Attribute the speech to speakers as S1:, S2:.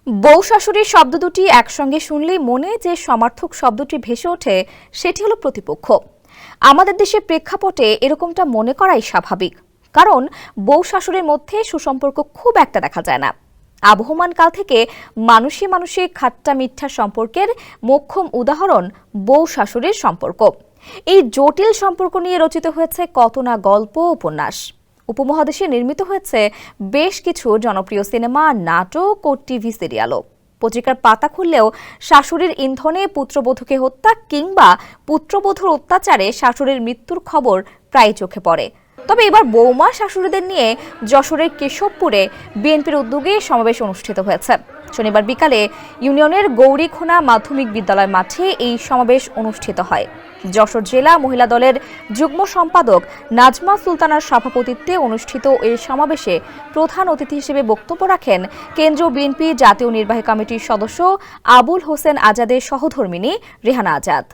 S1: বউ শাশুড়ির শব্দ দুটি একসঙ্গে শুনলেই মনে যে সমার্থক শব্দটি ভেসে ওঠে সেটি হলো প্রতিপক্ষ। আমাদের দেশের প্রেক্ষাপটে এরকমটা মনে করাই স্বাভাবিক, কারণ বউ শাশুড়ির মধ্যে সুসম্পর্ক খুব একটা দেখা যায় না। আবহমান কাল থেকে মানুষে মানুষে খাট্টা মিঠা সম্পর্কের মোক্ষম উদাহরণ বউ শাশুড়ির সম্পর্ক। এই জটিল সম্পর্ক নিয়ে রচিত হয়েছে কত না গল্প, উপন্যাস। উপমহাদেশে নির্মিত হয়েছে বেশ কিছু জনপ্রিয় সিনেমা, নাটক ও টিভি সিরিয়ালও। পত্রিকার পাতা খুললেও শাশুড়ির ইন্ধনে পুত্রবধূকে হত্যা কিংবা পুত্রবধূর অত্যাচারে শাশুড়ির মৃত্যুর খবর প্রায় চোখে পড়ে। তবে এবার বৌমা শাশুড়িদের নিয়ে যশোরের কেশবপুরে বিএনপির উদ্যোগে সমাবেশ অনুষ্ঠিত হয়েছে। শনিবার বিকালে ইউনিয়নের গৌরীখোনা মাধ্যমিক বিদ্যালয় মাঠে এই সমাবেশ অনুষ্ঠিত হয়। যশোর জেলা মহিলা দলের যুগ্ম সম্পাদক নাজমা সুলতানার সভাপতিত্বে অনুষ্ঠিত এই সমাবেশে প্রধান অতিথি হিসেবে বক্তব্য রাখেন কেন্দ্রীয় বিএনপি জাতীয় নির্বাহী কমিটির সদস্য আবুল হোসেন আজাদের সহধর্মিণী রেহানা আজাদ।